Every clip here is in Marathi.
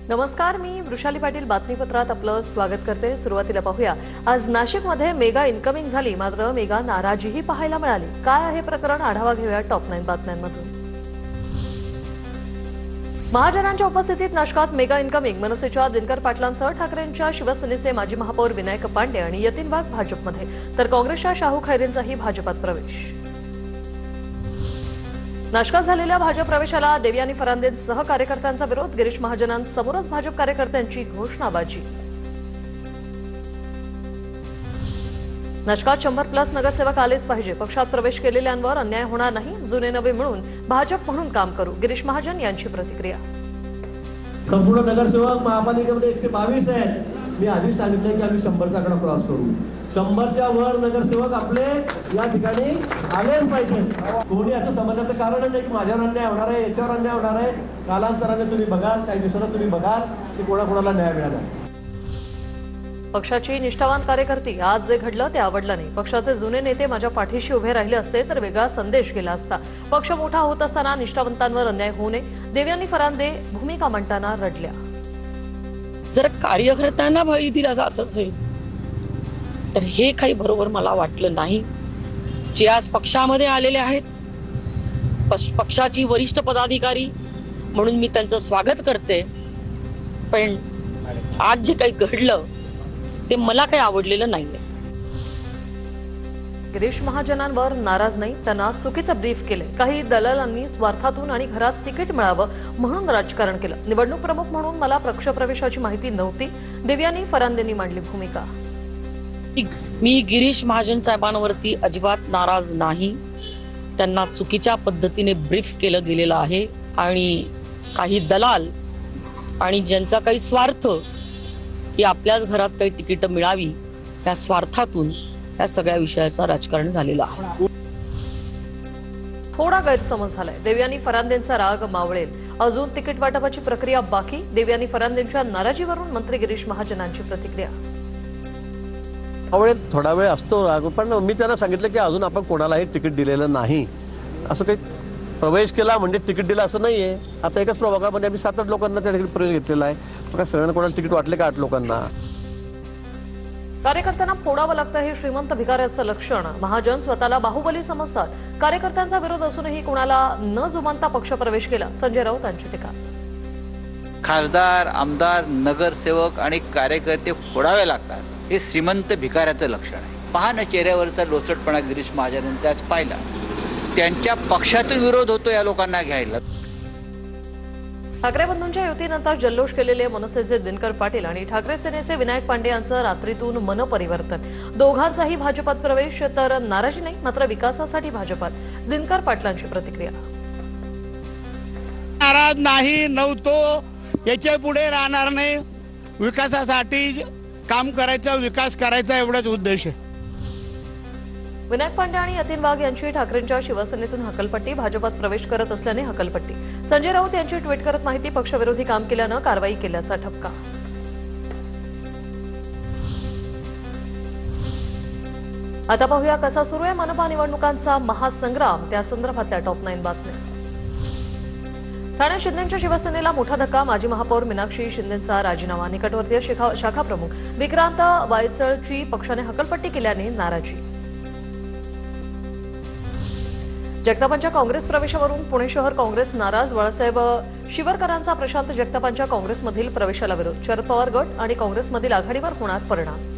नमस्कार, मी वृषाली पाटील बातमीपत्रात आपलं स्वागत करते। सुरुवातीला पाहूया, आज नाशिकमध्ये मेगा इन्कमिंग झाली, मात्र मेगा नाराजीही पाहायला मिळाली। काय आहे प्रकरण, आढावा घेऊया टॉप 9 बातम्यांमधून। महाजनांच्या उपस्थितीत नाशकात मेगा इन्कमिंग, मनसेच्या दिनकर पाटलांसह ठाकरेंच्या शिवसेनेचे माजी महापौर विनायक पांडे आणि यतीन वाघ भाजपमध्ये, तर काँग्रेसच्या शाहू खैरेंचाही भाजपात प्रवेश। नाशकात झालेल्या भाजप प्रवेशाला देवयानी फरांदेंसह कार्यकर्त्यांचा विरोध, गिरीश महाजनांसमोरच भाजप कार्यकर्त्यांची घोषणाबाजी। नाशकात 100+ नगरसेवक आलेच पाहिजे, पक्षात प्रवेश केलेल्यांवर अन्याय होणार नाही, जुने नवे मिळून भाजप म्हणून काम करू, गिरीश महाजन यांची प्रतिक्रिया। संपूर्ण नगरसेवक महापालिकेमध्ये 122 आहेत। मी आधी सांगितलं की आम्ही 100चा आकडा क्रॉस करू। 100च्या वर नगरसेवक आपले या ठिकाणी आलेच पाहिजे। कोणी असं समजण्याचं कारण नाही की माझ्यावर अन्याय होणार आहे, याच्यावर अन्याय होणार आहे। कालांतराने तुम्ही बघाल, काही दिवसांनी तुम्ही बघाल की कोणाकोणाला न्याय मिळाला। पक्षाची निष्ठावान कार्यकर्ती, आज जे घडलं ते आवडलं नाही, पक्षाचे जुने नेते माझ्या पाठीशी उभे राहिले असते तर वेगळा संदेश गेला असता। पक्ष मोठा होत असताना निष्ठावंतांवर अन्याय होऊ नये, देवयानी फरांदे भूमिका मांडताना रडल्या। जर कार्यकर्त्यांना बळी दिला जात असेल तर हे काही बरोबर मला वाटलं नाही। जे आज पक्षामध्ये आलेले आहेत, पक्षाची वरिष्ठ पदाधिकारी म्हणून मी त्यांचं स्वागत करते, पण आज जे काही घडलं ते मला काही आवडलेलं नाहीये। गिरीश महाजनांवर नाराज नाही, त्यांना चुकीचं ब्रीफ केले। काही दलालांनी स्वार्थातून आणि घरात तिकीट मिळावं म्हणून राजकारण केलं। निवडणूक प्रमुख म्हणून मला पक्षप्रवेशाची माहिती नव्हती, देवयानी फरांदेंनी मांडली भूमिका। मी गिरीश महाजन साहेबांवरती अजिबात नाराज नाही, त्यांना चुकीच्या पद्धतीने ब्रीफ केलं गेलेलं आहे आणि काही दलाल आणि ज्यांचा काही स्वार्थ की आपल्याच घरात काही तिकीट मिळावी त्या स्वार्थातून या सगळ्या विषयाचं राजकारण झालेलं आहे। थोडा गैरसमज झालाय, देवयानी फरांदेंचा राग मावळेल, अजून तिकीट वाटपाची प्रक्रिया बाकी, देवयानी फरांदेंच्या नाराजीवरून मंत्री गिरीश महाजनांची प्रतिक्रिया। थोडा वेळ असतो राग, पण मी त्यांना सांगितलं की अजून आपण कोणालाही तिकीट दिलेलं नाही। असं काही प्रवेश केला म्हणजे तिकीट दिलं असं नाहीये। आता एकाच प्रभागामध्ये आम्ही 7-8 लोकांना त्या ठिकाणी प्रवेश घेतलेला आहे, मग सगळ्यांना कोणाला तिकीट वाटले का 8 लोकांना? कार्यकर्त्यांना फोडावं लागतं हे श्रीमंत भिकाऱ्याचं लक्षण, महाजन स्वतःला बाहुबली समजतात। कार्यकर्त्यांचा विरोध असूनही कुणाला न जुमानता पक्ष प्रवेश केला, संजय राऊत यांची टीका। खासदार, आमदार, नगरसेवक आणि कार्यकर्ते फोडावे लागतात हे श्रीमंत भिकाऱ्याचं लक्षण आहे। पहा ना चेहऱ्यावरचा लोचटपणा गिरीश महाजनांचा आज पाहिला। त्यांच्या पक्षातून विरोध होतो या लोकांना घ्यायला। ठाकरे बंधूंच्या युतीनंतर जल्लोष केलेले मनसेचे दिनकर पाटील आणि ठाकरे सेनेचे विनायक पांडे यांचं रात्रीतून मनपरिवर्तन, दोघांचाही भाजपात प्रवेश, तर नाराजी नाही मात्र विकासासाठी भाजपात, दिनकर पाटलांची प्रतिक्रिया। नाराज नाही, नव्हतो, याच्या पुढे राहणार नाही, विकासासाठी काम करायचं, विकास करायचा एवढाच उद्देश आहे। विनायक पांडे आणि यतीन वाघ यांची ठाकरेंच्या शिवसेनेतून हकलपट्टी, भाजपात प्रवेश करत असल्याने हकलपट्टी, संजय राऊत यांची ट्विट करत माहिती, पक्षविरोधी काम केल्यानं कारवाई केल्याचा ठपका। आता पाहूया कसा सुरू आहे मनपा निवडणुकांचा महासंग्राम, त्या संदर्भातल्या टॉप 9 बातम्या। ठाण्यात शिंदेंच्या शिवसेनेला मोठा धक्का, माजी महापौर मीनाक्षी शिंदेंचा राजीनामा, निकटवर्तीय शाखा प्रमुख विक्रांत वायचळची पक्षाने हकलपट्टी केल्याने नाराजी। जगतापांच्या काँग्रेस प्रवेशावरून पुणे शहर काँग्रेस नाराज, बाळासाहेब शिवरकरांचा प्रशांत जगतापांच्या काँग्रेसमधील प्रवेशाला विरोध, शरद पवार गट आणि काँग्रेसमधील आघाडीवर होणार परिणाम।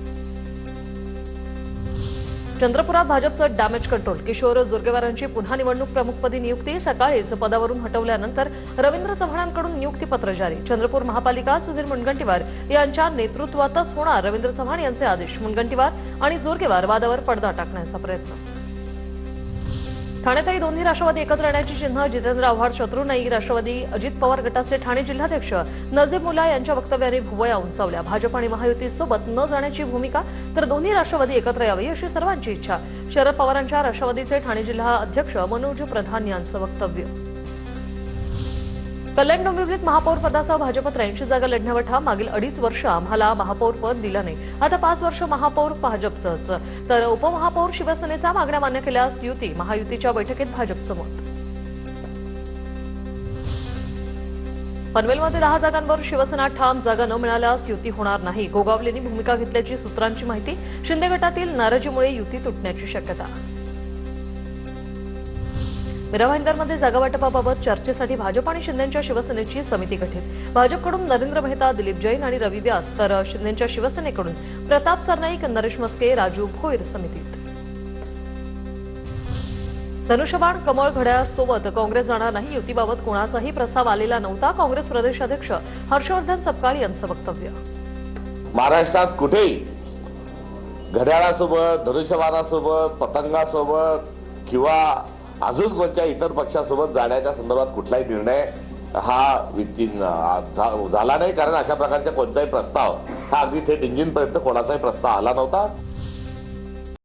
चंद्रपुरात भाजपचं डॅमेज कंट्रोल, किशोर जोरगेवारांची पुन्हा निवडणूक प्रमुखपदी नियुक्ती, सकाळीच पदावरून हटवल्यानंतर रवींद्र चव्हाणांकडून नियुक्तीपत्र जारी, चंद्रपूर महापालिका सुधीर मुनगंटीवार यांच्या नेतृत्वातच होणार, रवींद्र चव्हाण यांचे आदेश, मुनगंटीवार आणि जोरगेवार वादावर पडदा टाकण्याचा प्रयत्न। ठाण्यातही दोन्ही राष्ट्रवादी एकत्र येण्याची चिन्ह, जितेंद्र आव्हाड शत्रू नाही, राष्ट्रवादी अजित पवार गटाचे ठाणे जिल्हाध्यक्ष नजीब मुल्ला यांच्या वक्तव्याने भुवया उंचावल्या, भाजप आणि महायुतीसोबत न जाण्याची भूमिका, तर दोन्ही राष्ट्रवादी एकत्र यावी अशी सर्वांची इच्छा, शरद पवारांच्या राष्ट्रवादीचे ठाणे जिल्हा अध्यक्ष मनोज प्रधान यांचं वक्तव्य। कल्याण डोंबिवलीत महापौर पदासह भाजपत 83 जागा लढण्यावर ठाम, मागील 2.5 वर्ष आम्हाला महापौर पद दिलं नाही, आता 5 वर्ष महापौर भाजपचंच, तर उपमहापौर शिवसेनेचा मागण्या मान्य केल्यास युती, महायुतीच्या बैठकीत भाजपचं मत। पनवेलमध्ये 10 जागांवर शिवसेना ठाम, जागा न मिळाल्यास युती होणार नाही. गोगावलेंनी भूमिका घेतल्याची सूत्रांची माहिती. शिंदे गटातील नाराजीमुळे युती तुटण्याची शक्यता. मीरा भाईंदरमध्ये जागा वाटपाबाबत चर्चेसाठी भाजप आणि शिंदेच्या शिवसेनेची समिती गठीत. भाजपकडून नरेंद्र मेहता, दिलीप जैन आणि रवी व्यास, तर शिंदेच्या शिवसेनेकडून प्रताप सरनाईक, नरेश मस्के, राजू भोईर समितीत. धनुष्यबाण कमळ घड्याळासोबत काँग्रेस जाणार नाही. युतीबाबत कोणाचाही प्रस्ताव आलेला नव्हता. काँग्रेस प्रदेशाध्यक्ष हर्षवर्धन सपकाळ यांचं वक्तव्य. महाराष्ट्रात कुठेही घड्याळासोबत, धनुष्यबाणासोबत, पतंगासोबत किंवा अजून कोणत्या इतर पक्षासोबत जाण्याच्या संदर्भात कुठलाही निर्णय झाला नाही, कारण अशा प्रकारचा कोणताही प्रस्ताव हा अगदी थेट इंजिनपर्यंत कोणाचाही प्रस्ताव आला नव्हता.